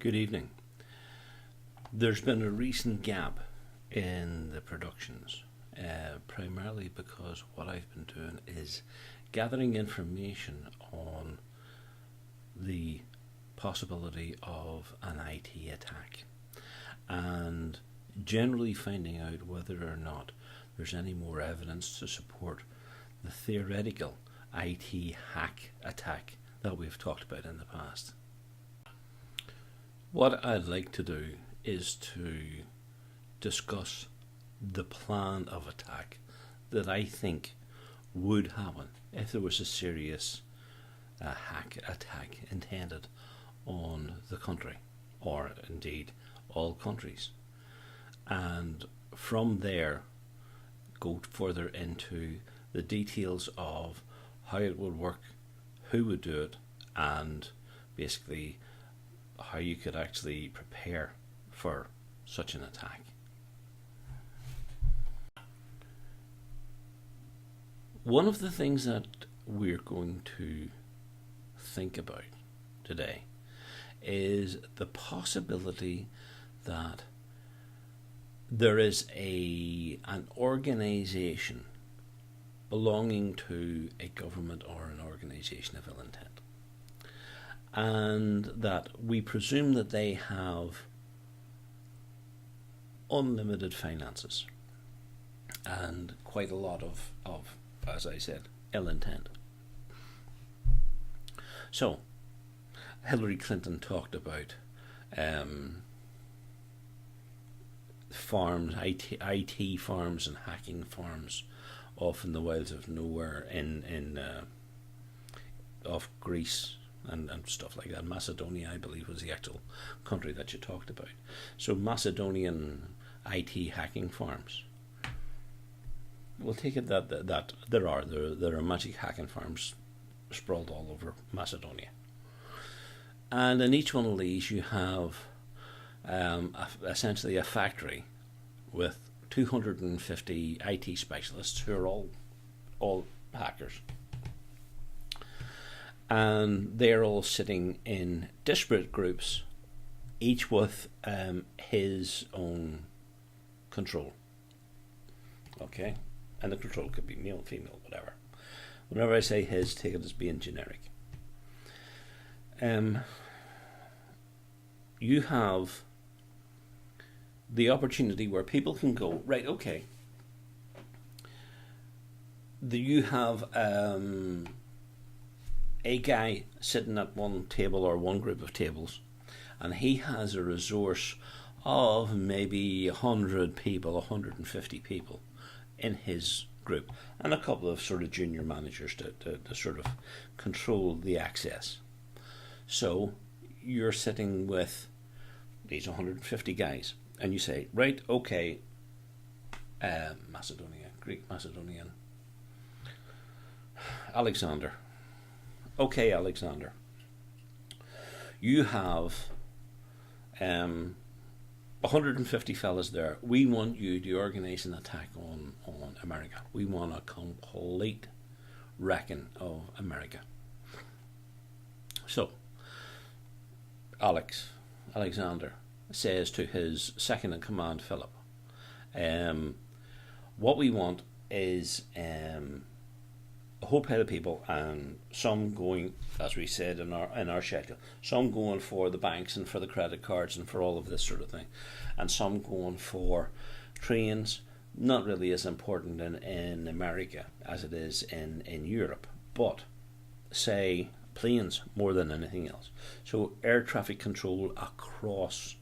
Good evening. There's been a recent gap in the productions, primarily because what I've been doing is gathering information on the possibility of an IT attack and generally finding out whether or not there's any more evidence to support the theoretical IT hack attack that we've talked about in the past. What I'd like to do is to discuss the plan of attack that I think would happen if there was a serious hack attack intended on the country, or indeed all countries. And from there, go further into the details of how it would work, who would do it, and basically how you could actually prepare for such an attack. One of the things that we're going to think about today is the possibility that there is an organization belonging to a government or an organization of ill intent, and that we presume that they have unlimited finances and quite a lot of as I said, ill intent. So, Hillary Clinton talked about farms, IT farms and hacking farms off in the wilds of nowhere off Greece and stuff like that. Macedonia, I believe, was the actual country that you talked about. So Macedonian IT hacking farms. We'll take it that there are magic hacking farms sprawled all over Macedonia. And in each one of these you have essentially a factory with 250 IT specialists who are all hackers. And they're all sitting in disparate groups, each with his own control. Okay? And the control could be male, female, whatever. Whenever I say his, take it as being generic. You have the opportunity where people can go, right, okay, you have a guy sitting at one table or one group of tables, and he has a resource of maybe 100 people, 150 people in his group, and a couple of sort of junior managers to sort of control the access. So you're sitting with these 150 guys, and you say, right, okay, Macedonia, Greek Macedonian, Alexander. Okay, Alexander, you have 150 fellas there. We want you to organise an attack on America. We want a complete wrecking of America. So, Alexander says to his second in command, Philip, what we want is a whole pile of people, and some going, as we said in our schedule, some going for the banks and for the credit cards and for all of this sort of thing, and some going for trains. Not really as important in America as it is in Europe, but say planes more than anything else. So air traffic control across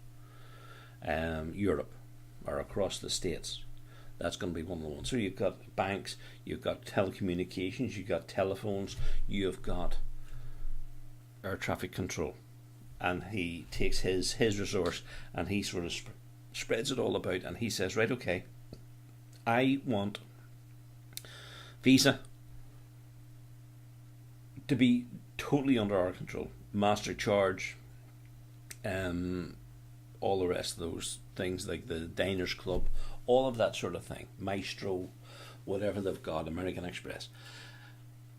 Europe or across the States. That's going to be one of the ones. So you've got banks, you've got telecommunications, you've got telephones, you've got air traffic control. And he takes his resource and he sort of spreads it all about, and he says, right, okay, I want Visa to be totally under our control. MasterCharge, all the rest of those things like the Diners Club, all of that sort of thing, Maestro, whatever they've got, American Express.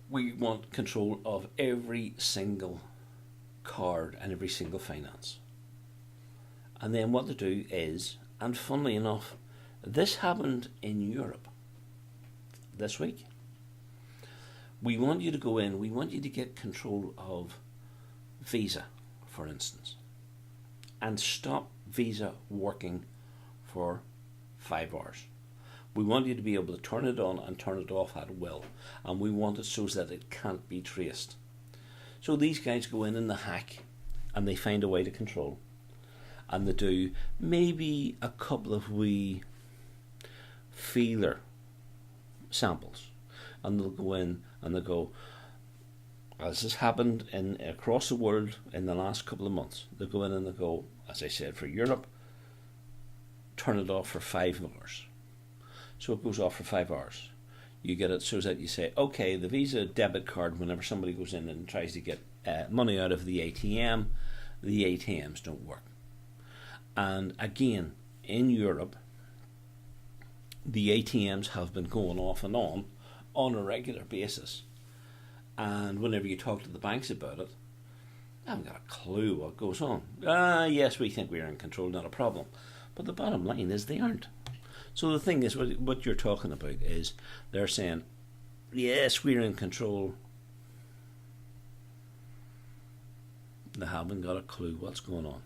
We want control of every single card and every single finance. And then what they do is, and funnily enough, this happened in Europe this week. We want you to go in, we want you to get control of Visa, for instance, and stop Visa working for 5 hours. We want you to be able to turn it on and turn it off at will, and we want it so that it can't be traced. So these guys go in and they hack, and they find a way to control, and they do maybe a couple of wee feeler samples, and they'll go in and they'll go, as has happened across the world in the last couple of months, they'll go in and they'll go, as I said, for Europe, turn it off for 5 hours. So it goes off for 5 hours. You get it so that you say, okay, the Visa debit card, whenever somebody goes in and tries to get money out of the ATMs don't work. And again, in Europe, the ATMs have been going off and on a regular basis. And whenever you talk to the banks about it, I haven't got a clue what goes on. Yes, we think we're in control, not a problem. But the bottom line is they aren't. So the thing is, what you're talking about is they're saying, yes, we're in control. They haven't got a clue what's going on.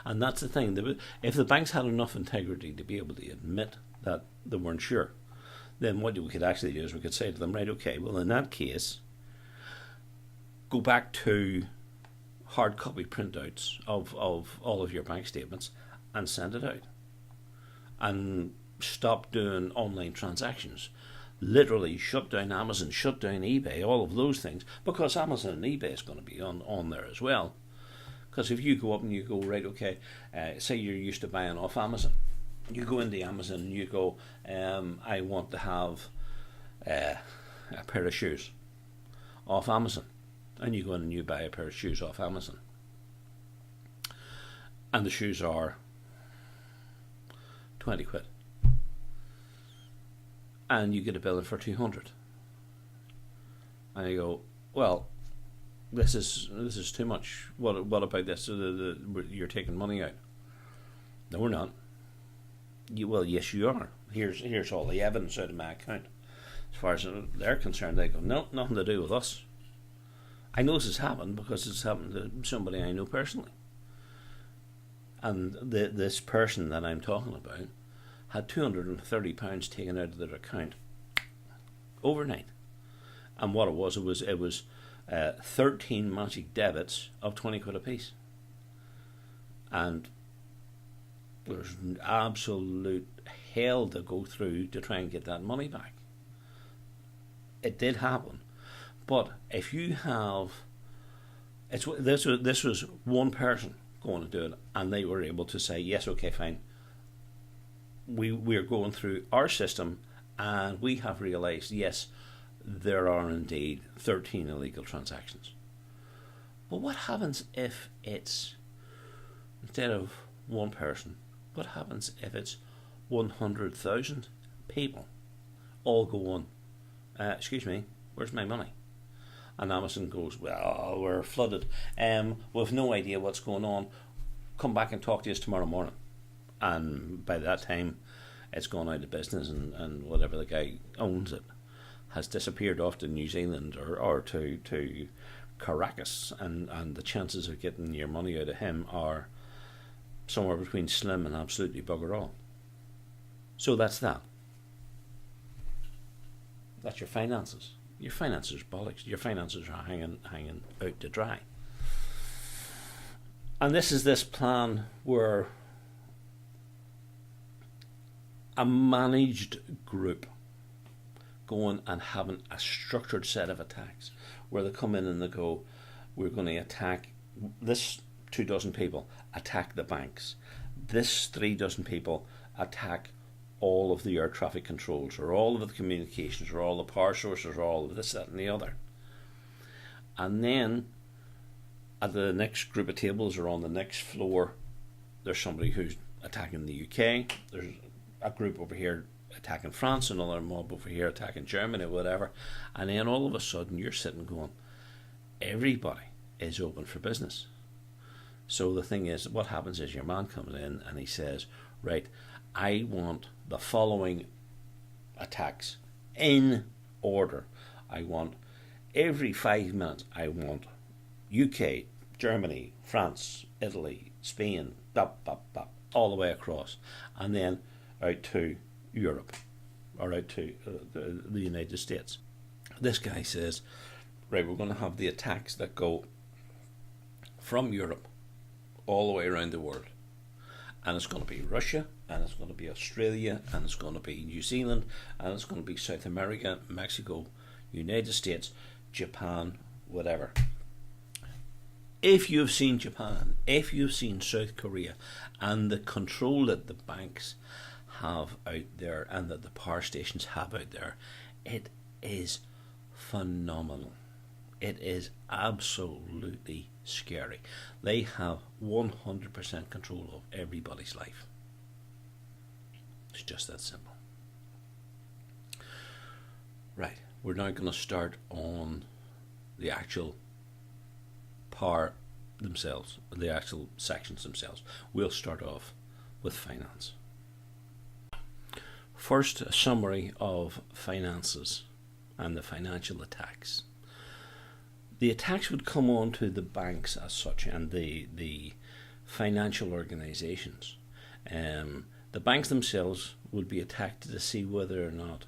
And that's the thing. If the banks had enough integrity to be able to admit that they weren't sure, then what we could actually do is we could say to them, right, okay, well, in that case, go back to hard copy printouts of all of your bank statements and send it out. And stop doing online transactions. Literally shut down Amazon, shut down eBay, all of those things, because Amazon and eBay is going to be on there as well. Because if you go up and you go, right, okay, say you're used to buying off Amazon, you go into Amazon and you go, I want to have a pair of shoes off Amazon, and you go in and you buy a pair of shoes off Amazon, and the shoes are 20 quid, and you get a bill for 200, and you go, well, this is too much. What about this? You're taking money out. No, we're not. Well, yes, you are. Here's all the evidence out of my account. As far as they're concerned, they go, no, nothing to do with us. I know this has happened because it's happened to somebody I know personally. And this person that I'm talking about had £230 taken out of their account overnight. And what it was 13 magic debits of 20 quid a piece. And there's absolute hell to go through to try and get that money back. It did happen. But if you have, this was one person going to do it, and they were able to say, yes, okay, fine. We're going through our system, and we have realised, yes, there are indeed 13 illegal transactions. But what happens if it's, instead of one person, what happens if it's 100,000 people all going, excuse me, where's my money? And Amazon goes, well, we're flooded. We've no idea what's going on. Come back and talk to us tomorrow morning. And by that time, it's gone out of business, and whatever the guy owns it has disappeared off to New Zealand or to Caracas, and the chances of getting your money out of him are somewhere between slim and absolutely bugger all. So that's that. That's your finances. Your finances are bollocks. Your finances are hanging out to dry. And this is this plan where a managed group going and having a structured set of attacks where they come in and they go, we're going to attack this 24 people, attack the banks. This 36 people attack all of the air traffic controls, or all of the communications, or all the power sources, or all of this, that and the other. And then at the next group of tables, or on the next floor, there's somebody who's attacking the UK, there's a group over here attacking France, another mob over here attacking Germany, whatever. And then all of a sudden you're sitting going, everybody is open for business. So the thing is, what happens is your man comes in and he says, right, I want the following attacks in order. I want every 5 minutes, I want UK, Germany, France, Italy, Spain, all the way across, and then out to Europe or out to the United States. This guy says, right, we're going to have the attacks that go from Europe all the way around the world. And it's going to be Russia, and it's going to be Australia, and it's going to be New Zealand, and it's going to be South America, Mexico, United States, Japan, whatever. If you've seen Japan, if you've seen South Korea, and the control that the banks have out there and that the power stations have out there, it is phenomenal. It is absolutely scary. They have 100% control of everybody's life. It's just that simple. Right, we're now going to start on the actual power themselves, the actual sections themselves. We'll start off with finance. First, a summary of finances and the financial attacks. The attacks would come on to the banks as such and the financial organisations. The banks themselves would be attacked to see whether or not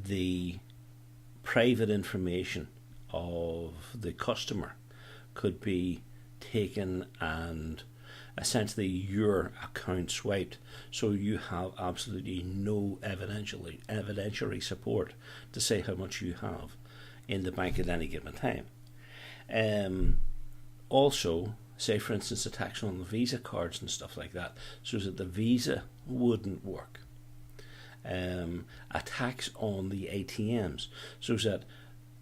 the private information of the customer could be taken and essentially your account swiped, so you have absolutely no evidentiary support to say how much you have in the bank at any given time. Also, say for instance attacks on the Visa cards and stuff like that, so that the Visa wouldn't work. Attacks on the ATMs, so that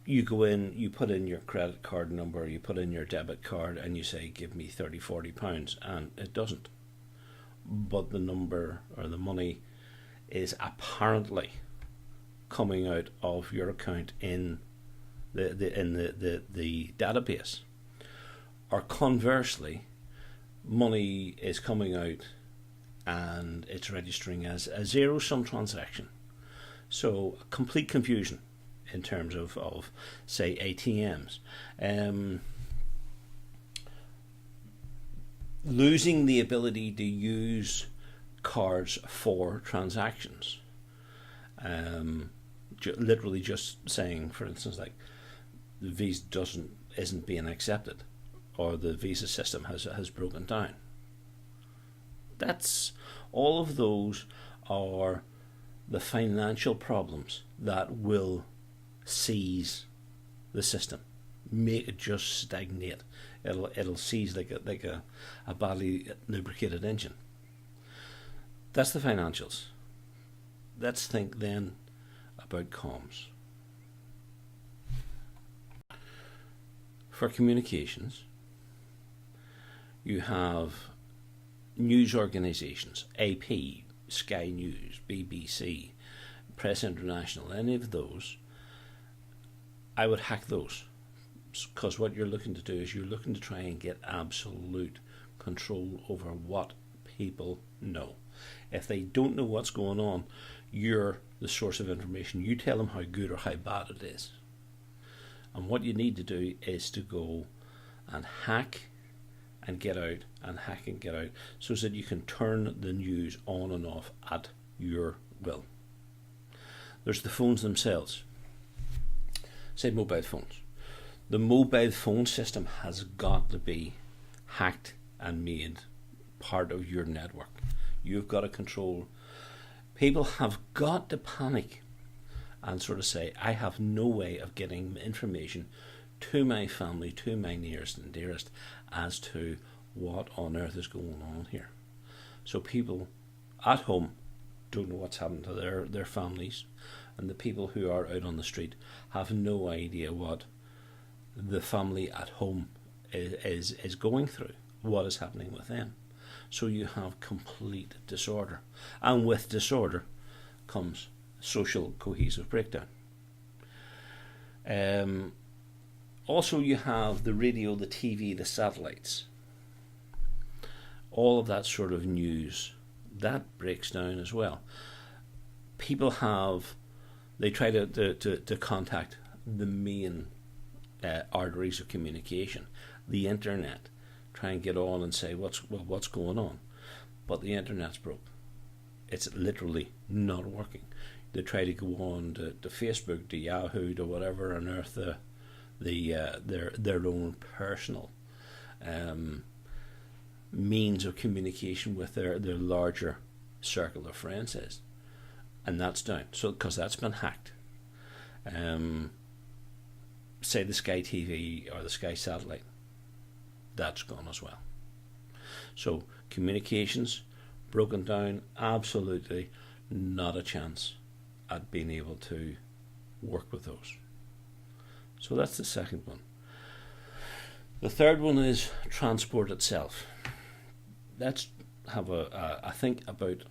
you go in, you put in your credit card number, you put in your debit card, and you say, give me £30-40, and it doesn't. But the number or the money is apparently coming out of your account in the database. Or conversely, money is coming out and it's registering as a zero-sum transaction. So complete confusion in terms of say ATMs. Losing the ability to use cards for transactions. Literally just saying, for instance, like the Visa isn't being accepted, or the Visa system has broken down. That's all of those are the financial problems that will seize the system, make it just stagnate. It'll seize like a badly lubricated engine. That's the financials. Let's think then about comms. For communications, you have news organisations, AP, Sky News, BBC, Press International, any of those. I would hack those, because what you're looking to do is you're looking to try and get absolute control over what people know. If they don't know what's going on, you're the source of information. You tell them how good or how bad it is. And what you need to do is to go and hack and get out, and hack and get out, so that you can turn the news on and off at your will. There's the phones themselves. Say mobile phones. The mobile phone system has got to be hacked and made part of your network. You've got to control. People have got to panic and sort of say, I have no way of getting information to my family, to my nearest and dearest, as to what on earth is going on here. So people at home don't know what's happened to their families, and the people who are out on the street have no idea what the family at home is going through, what is happening with them. So you have complete disorder, and with disorder comes social cohesive breakdown. Also you have the radio, the TV, the satellites. all of that sort of news, that breaks down as well. People they try to contact the main arteries of communication, the internet, try and get on and say what's going on. But the internet's broke. It's literally not working. They try to go on to Facebook, to Yahoo, to whatever on earth their own personal means of communication with their larger circle of friends is, and that's down. So because that's been hacked. Say the Sky TV or the Sky Satellite, that's gone as well. So communications broken down, absolutely not a chance at being able to work with those. So that's the second one. The third one is transport itself. Let's have a think about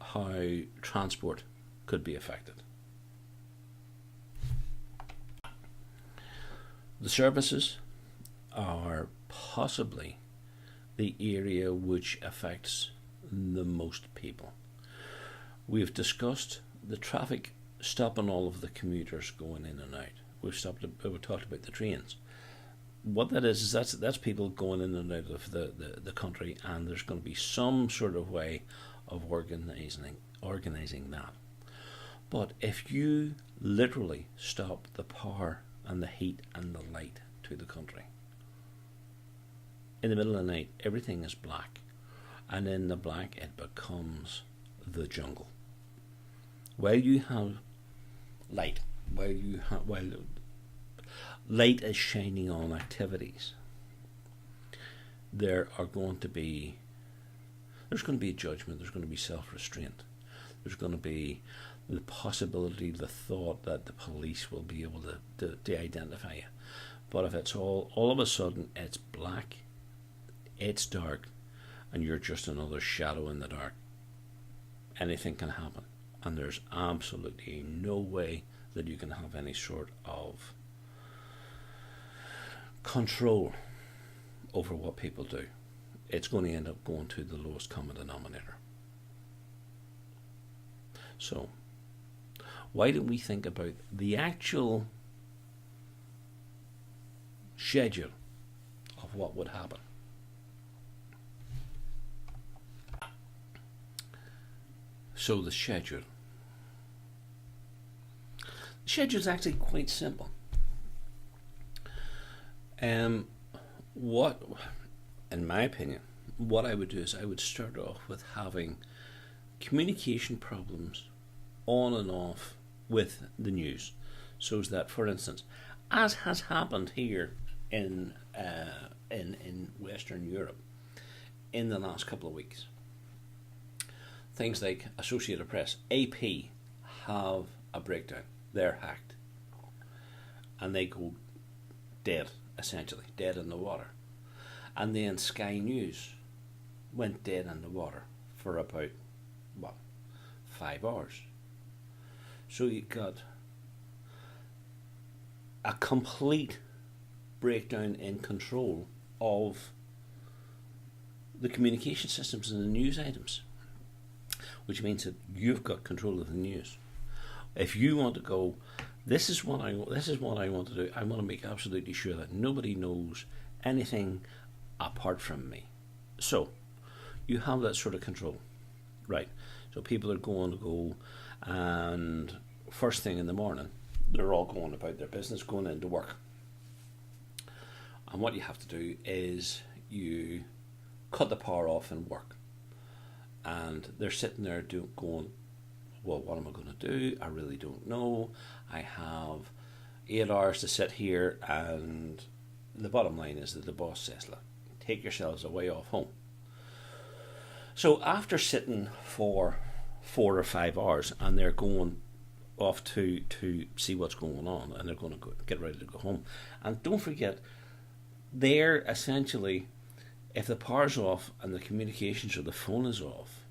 how transport could be affected. The services are possibly the area which affects the most people. We've discussed the traffic stopping all of the commuters going in and out. We've talked about the trains. What that is that's people going in and out of the country, and there's going to be some sort of way of organising that. But if you literally stop the power and the heat and the light to the country, in the middle of the night everything is black, and in the black it becomes the jungle. While you have light, while light is shining on activities, there's going to be a judgment, there's going to be self-restraint, there's going to be the possibility, the thought that the police will be able to identify you. But if it's all of a sudden it's black, it's dark, and you're just another shadow in the dark, anything can happen, and there's absolutely no way that you can have any sort of control over what people do. It's going to end up going to the lowest common denominator. So why don't we think about the actual schedule of what would happen? So the schedule. The schedule is actually quite simple. What, in my opinion, what I would do is I would start off with having communication problems on and off with the news, so that, for instance, as has happened here in Western Europe in the last couple of weeks, things like Associated Press, AP have a breakdown. They're hacked, and they go dead, essentially dead in the water. And then Sky News went dead in the water for about 5 hours. So you got a complete breakdown in control of the communication systems and the news items, which means that you've got control of the news. If you want to go, this is what I want to do. I want to make absolutely sure that nobody knows anything apart from me. So you have that sort of control, right? So people are going to go, and first thing in the morning, they're all going about their business, going into work. And what you have to do is you cut the power off and work. And they're sitting there going, well, what am I going to do? I really don't know. I have 8 hours to sit here, and the bottom line is that the boss says, look, take yourselves away off home. So after sitting for 4 or 5 hours, and they're going off to see what's going on, and they're going to get ready to go home. And don't forget, they're essentially, if the power's off and the communications or the phone is off,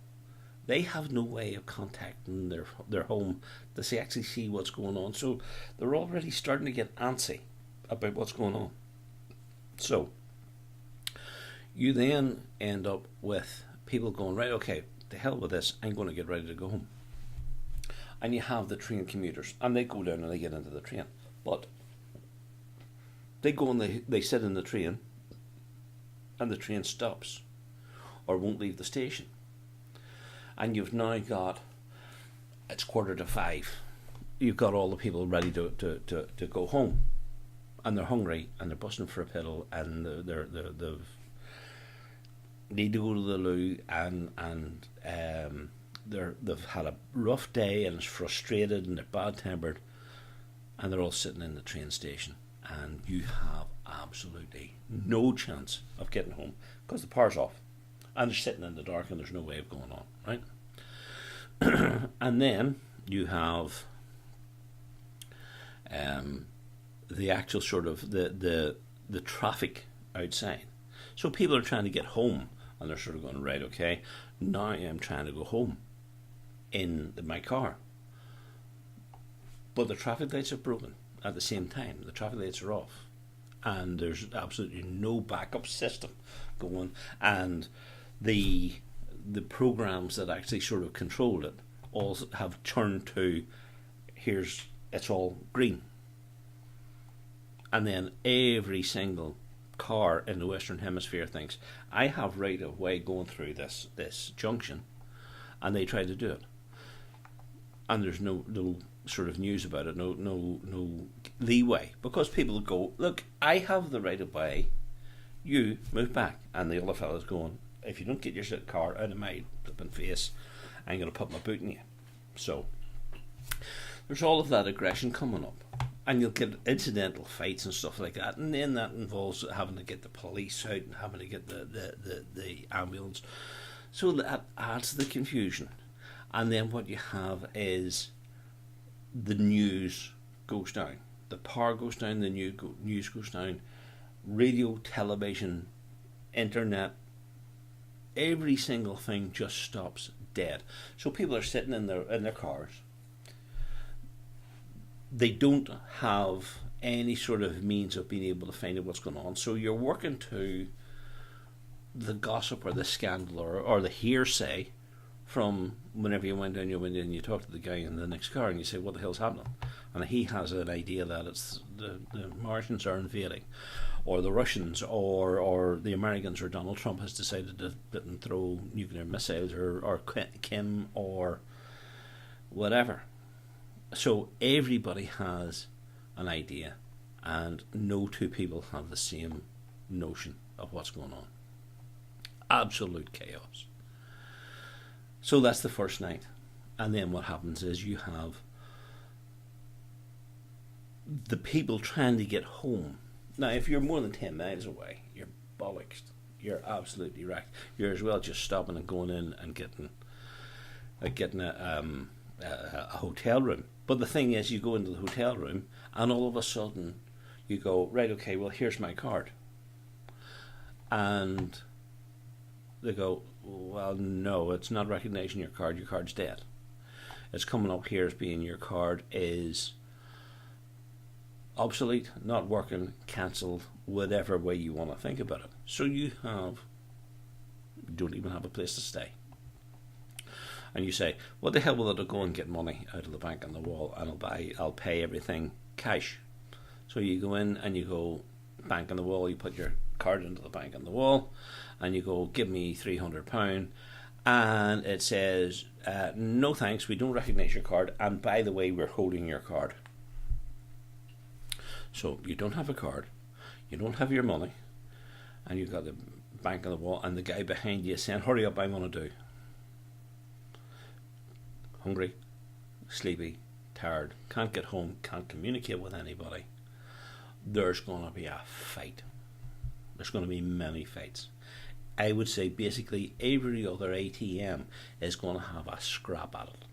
they have no way of contacting their home to actually see what's going on. So they're already starting to get antsy about what's going on. So You then end up with people going, right, okay, the hell with this, I'm going to get ready to go home. And you have the train commuters, and they go down and they get into the train. But they go and they sit in the train, and the train stops or won't leave the station. And you've now got, it's 5:15. You've got all the people ready to go home. And they're hungry, and they're busting for a piddle, and they've need to go to the loo, and they've had a rough day, and it's frustrated, and they're bad tempered, and they're all sitting in the train station, and you have absolutely no chance of getting home because the power's off, and they're sitting in the dark, and there's no way of going on, right? And then you have the actual sort of the traffic outside. So people are trying to get home, and they're sort of going, right, okay, now I'm trying to go home in my car. But the traffic lights are broken at the same time. The traffic lights are off, and there's absolutely no backup system going. And the programs that actually sort of controlled it all have turned to, it's all green. And then every single car in the Western Hemisphere thinks, I have right of way going through this junction, and they try to do it. And there's no sort of news about it, no leeway, because people go, look, I have the right of way, you move back. And the other fella's going, if you don't get your car out of my flipping face, I'm going to put my boot in you. So there's all of that aggression coming up, and you'll get incidental fights and stuff like that, and then that involves having to get the police out and having to get the ambulance. So that adds to the confusion. And then what you have is the news goes down, the power goes down, the news goes down, radio, television, internet, every single thing just stops dead. So people are sitting in their cars. They don't have any sort of means of being able to find out what's going on. So you're working to the gossip or the scandal or the hearsay from whenever you went down your window and you talk to the guy in the next car and you say, what the hell's happening? And he has an idea that it's the Martians are invading, or the Russians, or the Americans, or Donald Trump has decided to throw nuclear missiles, or Kim, or whatever. So everybody has an idea, and no two people have the same notion of what's going on. Absolute chaos. So that's the first night. And then what happens is you have the people trying to get home. Now, if you're more than 10 miles away, you're bollocks. You're absolutely wrecked. You're as well just stopping and going in and getting a hotel room. But the thing is, you go into the hotel room and all of a sudden you go, right, okay, well, here's my card. And they go, well, no, it's not recognizing your card. Your card's dead. It's coming up here as being your card is obsolete, not working, cancelled, whatever way you want to think about it. So you don't even have a place to stay. And you say, what the hell will it go and get money out of the bank on the wall, and I'll pay everything cash. So you go in and you go, bank on the wall, you put your card into the bank on the wall, and you go, give me £300, and it says, no thanks, we don't recognise your card, and by the way, we're holding your card. So you don't have a card, you don't have your money, and you've got the bank on the wall, and the guy behind you is saying, hurry up, I'm going to do. Hungry, sleepy, tired, can't get home, can't communicate with anybody. There's going to be a fight. There's going to be many fights. I would say basically every other ATM is going to have a scrap at it.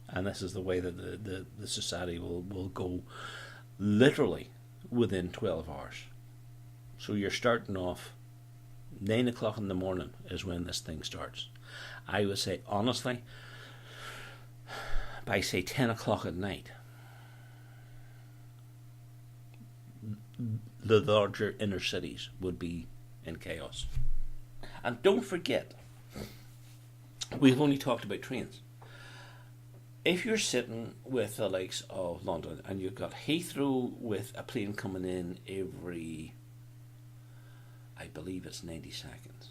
And this is the way that the society will go literally within 12 hours. So you're starting off 9 o'clock in the morning is when this thing starts. I would say, honestly, by say 10 o'clock at night, the larger inner cities would be in chaos. And don't forget, we've only talked about trains. If you're sitting with the likes of London and you've got Heathrow with a plane coming in every, I believe it's 90 seconds.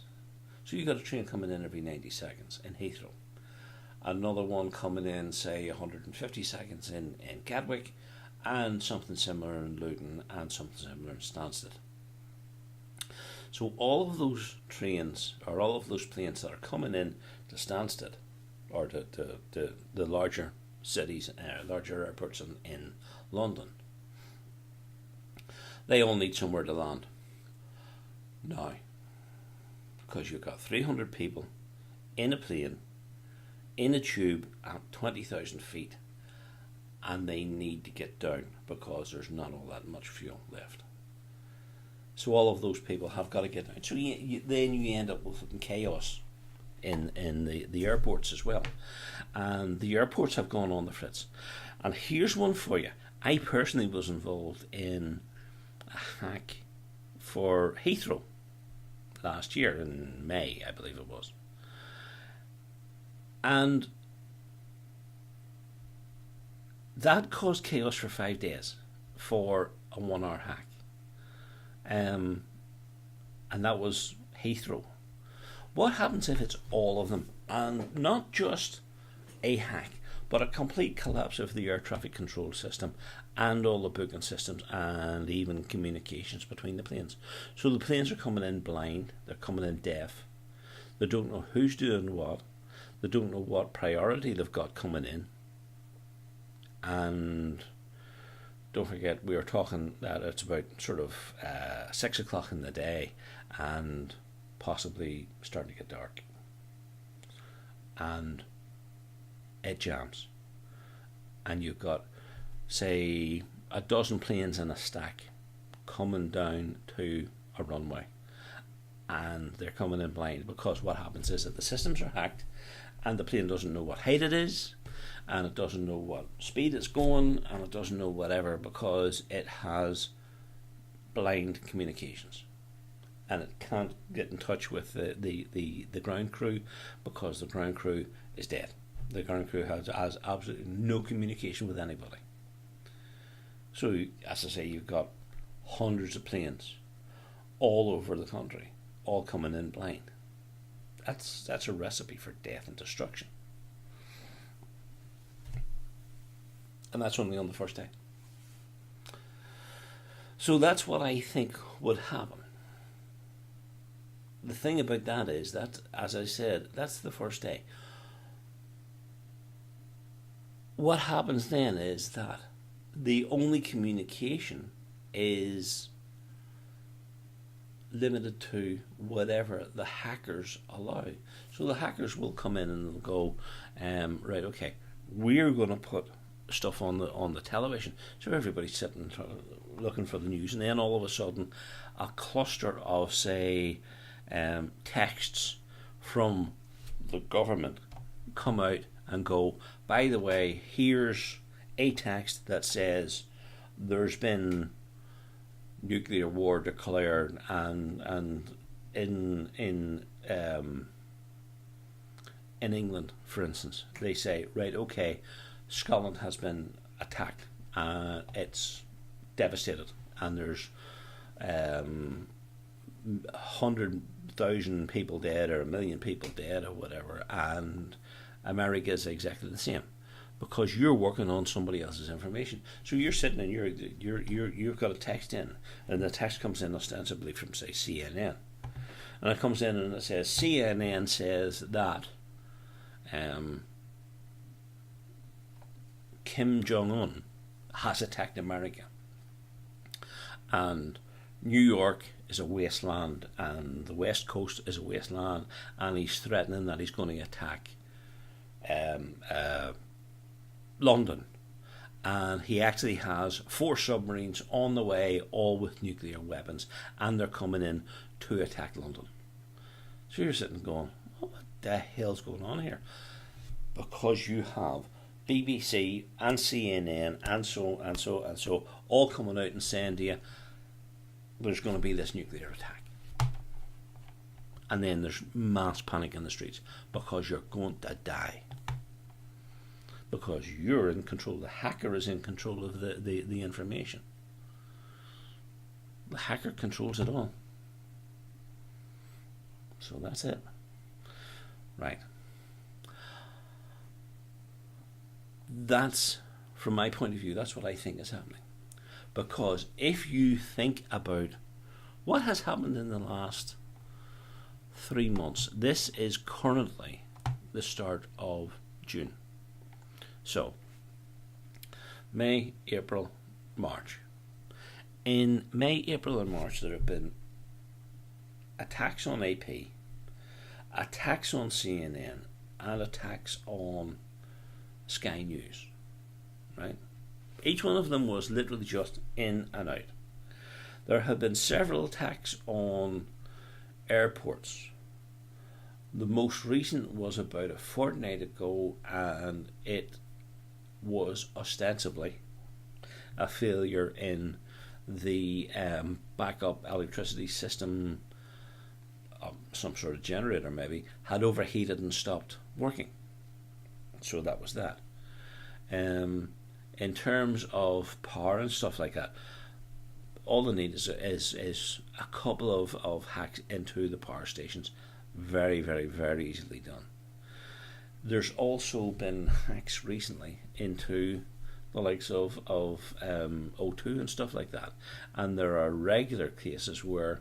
So you've got a train coming in every 90 seconds in Heathrow. Another one coming in, say, 150 seconds in Gatwick, and something similar in Luton, and something similar in Stansted. So all of those trains, or all of those planes that are coming in to Stansted, or the larger cities, larger airports in London, they all need somewhere to land. Now, because you've got 300 people in a plane, in a tube at 20,000 feet, and they need to get down because there's not all that much fuel left. So all of those people have got to get down. So then you end up with chaos in the airports as well. And the airports have gone on the fritz. And here's one for you. I personally was involved in a hack for Heathrow last year in May, I believe it was. And that caused chaos for 5 days for a 1 hour hack. And that was Heathrow. What happens if it's all of them? And not just a hack, but a complete collapse of the air traffic control system and all the booking systems and even communications between the planes. So the planes are coming in blind, they're coming in deaf, they don't know who's doing what, they don't know what priority they've got coming in. And don't forget, we were talking that it's about sort of 6 o'clock in the day and possibly starting to get dark. And it jams. And you've got, say, a dozen planes in a stack coming down to a runway. And they're coming in blind because what happens is that the systems are hacked and the plane doesn't know what height it is, and it doesn't know what speed it's going, and it doesn't know whatever because it has blind communications. And it can't get in touch with the ground crew because the ground crew is dead. The ground crew has absolutely no communication with anybody. So, as I say, you've got hundreds of planes all over the country, all coming in blind. That's a recipe for death and destruction. And that's only on the first day. So that's what I think would happen. The thing about that is that, as I said, that's the first day. What happens then is that the only communication is limited to whatever the hackers allow. So the hackers will come in and they'll go, right, okay, we're going to put stuff on the television, so everybody's sitting looking for the news, and then all of a sudden a cluster of, say, texts from the government come out and go, by the way, here's a text that says there's been nuclear war declared, and in England, for instance, they say, right, okay, Scotland has been attacked, it's devastated, and there's 100,000 people dead or 1 million people dead or whatever, and America is exactly the same because you're working on somebody else's information. So you're sitting and you've got a text in, and the text comes in ostensibly from, say, CNN, and it comes in and it says CNN says that Kim Jong-un has attacked America, and New York is a wasteland, and the West Coast is a wasteland, and he's threatening that he's going to attack London, and he actually has 4 submarines on the way, all with nuclear weapons, and they're coming in to attack London. So you're sitting going, what the hell's going on here? Because you have BBC and CNN and so all coming out and saying to you, there's going to be this nuclear attack. And then there's mass panic in the streets because you're going to die. Because you're in control. The hacker is in control of the information. The hacker controls it all. So that's it. Right. That's, from my point of view, that's what I think is happening. Because if you think about what has happened in the last 3 months, this is currently the start of June. So, May, April, March. In May, April, and March, there have been attacks on AP, attacks on CNN, and attacks on Sky News. Right? Each one of them was literally just in and out. There have been several attacks on airports. The most recent was about a fortnight ago, and it was ostensibly a failure in the backup electricity system. Some sort of generator maybe had overheated and stopped working. So that was that. In terms of power and stuff like that, all they need is a couple of hacks into the power stations. Very, very, very easily done. There's also been hacks recently into the likes of O2 and stuff like that, and there are regular cases where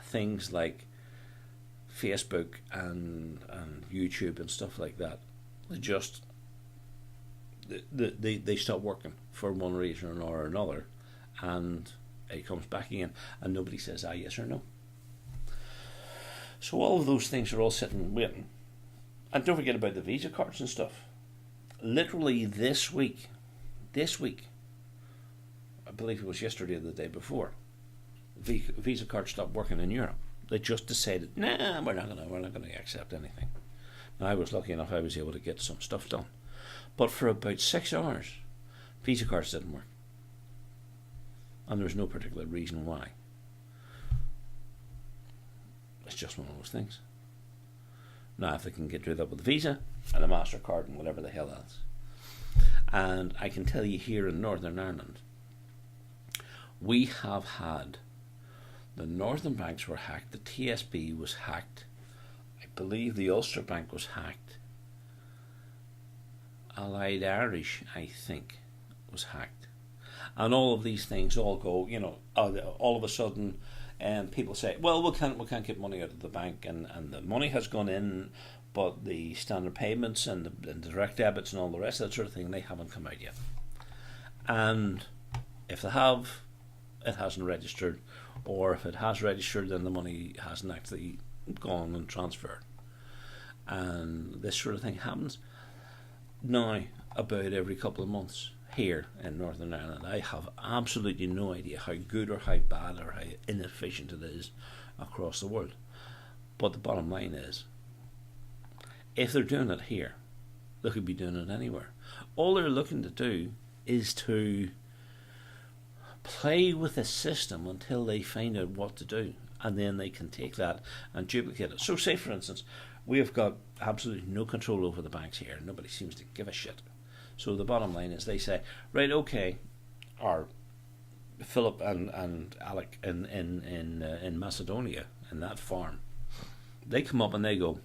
things like Facebook and YouTube and stuff like that, they stop working for one reason or another, and it comes back again, and nobody says yes or no. So all of those things are all sitting waiting. And don't forget about the Visa cards and stuff. Literally this week, I believe it was yesterday or the day before, Visa cards stopped working in Europe. They just decided, nah, we're not gonna accept anything. Now, I was lucky enough; I was able to get some stuff done, but for about 6 hours, Visa cards didn't work, and there's no particular reason why. It's just one of those things. Now, if they can get through that with Visa and a MasterCard and whatever the hell else. And I can tell you here in Northern Ireland, we have had the Northern banks were hacked, the TSB was hacked, I believe the Ulster Bank was hacked, Allied Irish, I think, was hacked. And all of these things all go, all of a sudden, people say, well, we can't get money out of the bank, and the money has gone in, but the standard payments and the direct debits and all the rest of that sort of thing, they haven't come out yet. And if they have, it hasn't registered, or if it has registered, then the money hasn't actually gone and transferred. And this sort of thing happens now about every couple of months here in Northern Ireland. I have absolutely no idea how good or how bad or how inefficient it is across the world. But the bottom line is, if they're doing it here, they could be doing it anywhere. All they're looking to do is to play with the system until they find out what to do, and then they can take that and duplicate it. So say, for instance, we have got absolutely no control over the banks here. Nobody seems to give a shit. So the bottom line is they say, right, okay, or Philip and Alec in Macedonia, in that farm, they come up and they go,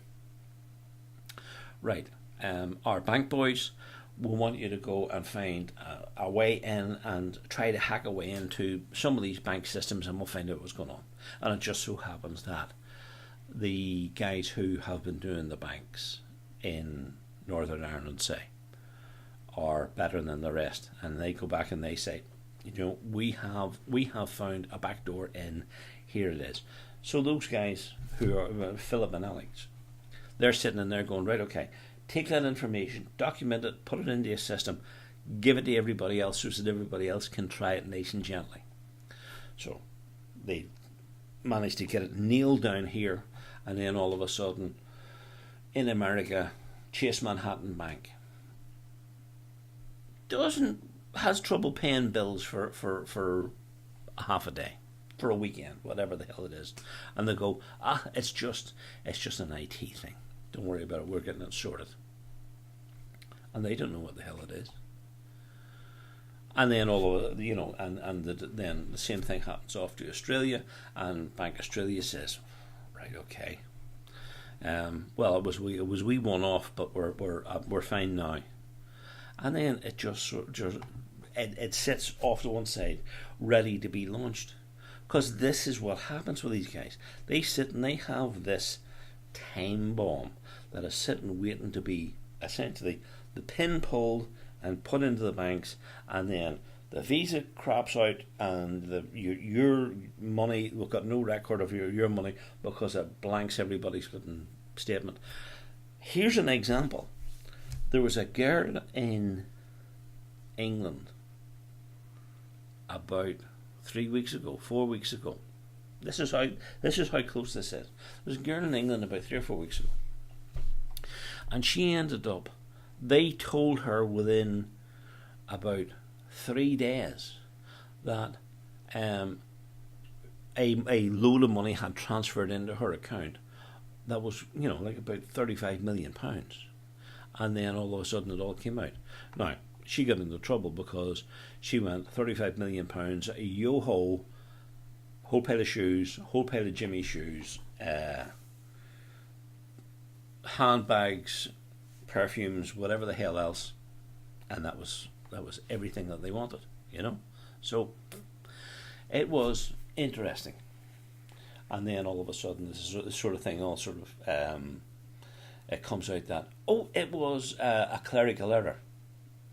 right, our bank boys will want you to go and find a way in and try to hack a way into some of these bank systems, and we'll find out what's going on. And it just so happens that the guys who have been doing the banks in Northern Ireland, say, are better than the rest, and they go back and they say, we have found a back door in, here it is. So those guys who are Philip and Alex, they're sitting in there going, right, okay, take that information, document it, put it into a system, give it to everybody else so that everybody else can try it nice and gently. So they managed to get it nailed down here, and then all of a sudden in Chase Manhattan Bank has trouble paying bills for half a day. for a weekend, whatever the hell it is, and they go, it's just an IT thing. Don't worry about it. We're getting it sorted, and they don't know what the hell it is. And then all of it, then the same thing happens off to Australia, and Bank Australia says, right, okay. Well, it was we one off, but we're fine now. And then it just it sits off to one side, ready to be launched, because this is what happens with these guys. They sit and they have this time bomb that is sitting waiting to be essentially the pin pulled and put into the banks, and then the Visa craps out, and your money, we've got no record of your money because it blanks everybody's statement. Here's an example. There was a girl in England about 4 weeks ago. This is how close this is. There was a girl in England about 3 or 4 weeks ago, and she ended up. They told her within about 3 days that a load of money had transferred into her account. That was, like about £35 million. And then all of a sudden it all came out. Now, she got into trouble because she went £35 million, a yo-ho, whole pile of shoes, whole pile of Jimmy shoes, handbags, perfumes, whatever the hell else, and that was everything that they wanted, So it was interesting. And then all of a sudden, this sort of thing all sort of it comes out that it was a clerical error.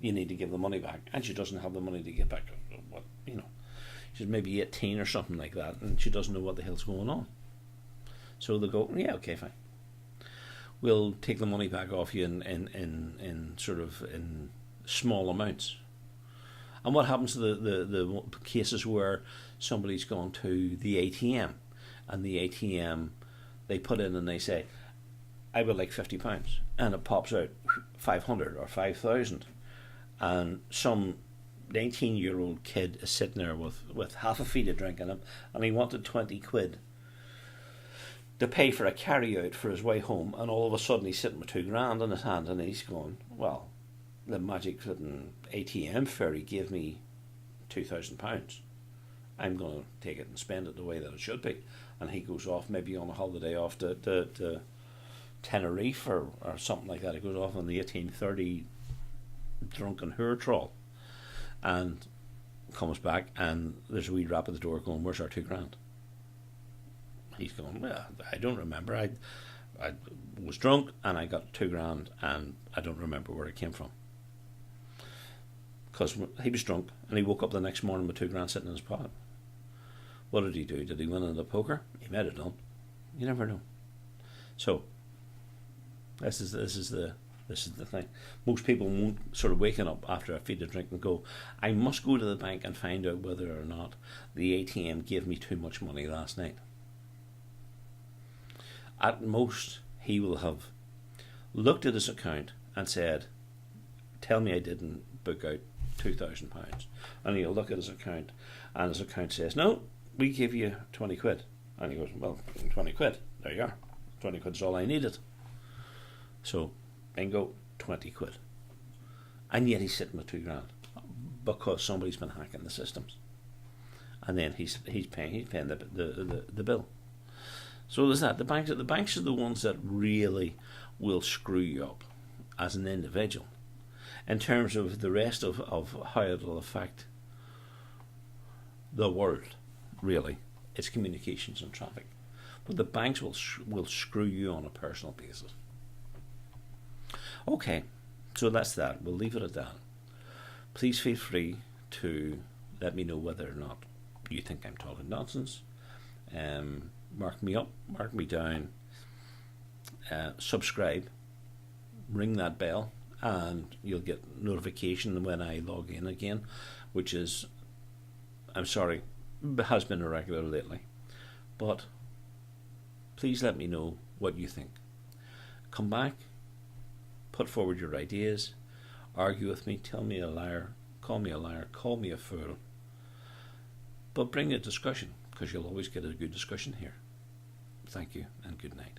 You need to give the money back, and she doesn't have the money to give back. What she's maybe 18 or something like that, and she doesn't know what the hell's going on. So they go, yeah, okay, fine. We'll take the money back off you in sort of in small amounts. And what happens to the cases where somebody's gone to the ATM, and the ATM, they put in and they say, I would like £50, and it pops out 500 or 5,000, and some 19-year-old kid is sitting there with half a feed of drink in him, and he wanted 20 quid to pay for a carry-out for his way home, and all of a sudden he's sitting with £2,000 in his hand, and he's going, well, the magic ATM fairy gave me £2,000. I'm going to take it and spend it the way that it should be. And he goes off maybe on a holiday off to Tenerife or something like that. He goes off on the 1830 drunken hoor trawl and comes back, and there's a wee rap at the door going, where's our £2,000? He's going, well, I don't remember. I was drunk and I got £2,000 and I don't remember where it came from. Because he was drunk and he woke up the next morning with £2,000 sitting in his pocket. What did he do? Did he win in the poker? He might have done. You never know. So this is the thing. Most people won't sort of waking up after a feed of drink and go, I must go to the bank and find out whether or not the ATM gave me too much money last night. At most, he will have looked at his account and said, tell me I didn't book out £2,000. And he'll look at his account, and his account says, no, we give you 20 quid. And he goes, well, 20 quid, there you are. 20 quid's all I needed. So, bingo, 20 quid. And yet he's sitting with £2,000 because somebody's been hacking the systems. And then he's paying the bill. So there's that. The banks are the ones that really will screw you up as an individual. In terms of the rest of how it'll affect the world, really, it's communications and traffic. But the banks will screw you on a personal basis. Okay, so that's that. We'll leave it at that. Please feel free to let me know whether or not you think I'm talking nonsense. Mark me up, mark me down, subscribe, ring that bell, and you'll get notification when I log in again, which is, I'm sorry, has been irregular lately. But please let me know what you think. Come back, put forward your ideas, argue with me, tell me a liar, call me a fool, but bring a discussion. because you'll always get a good discussion here. Thank you and good night.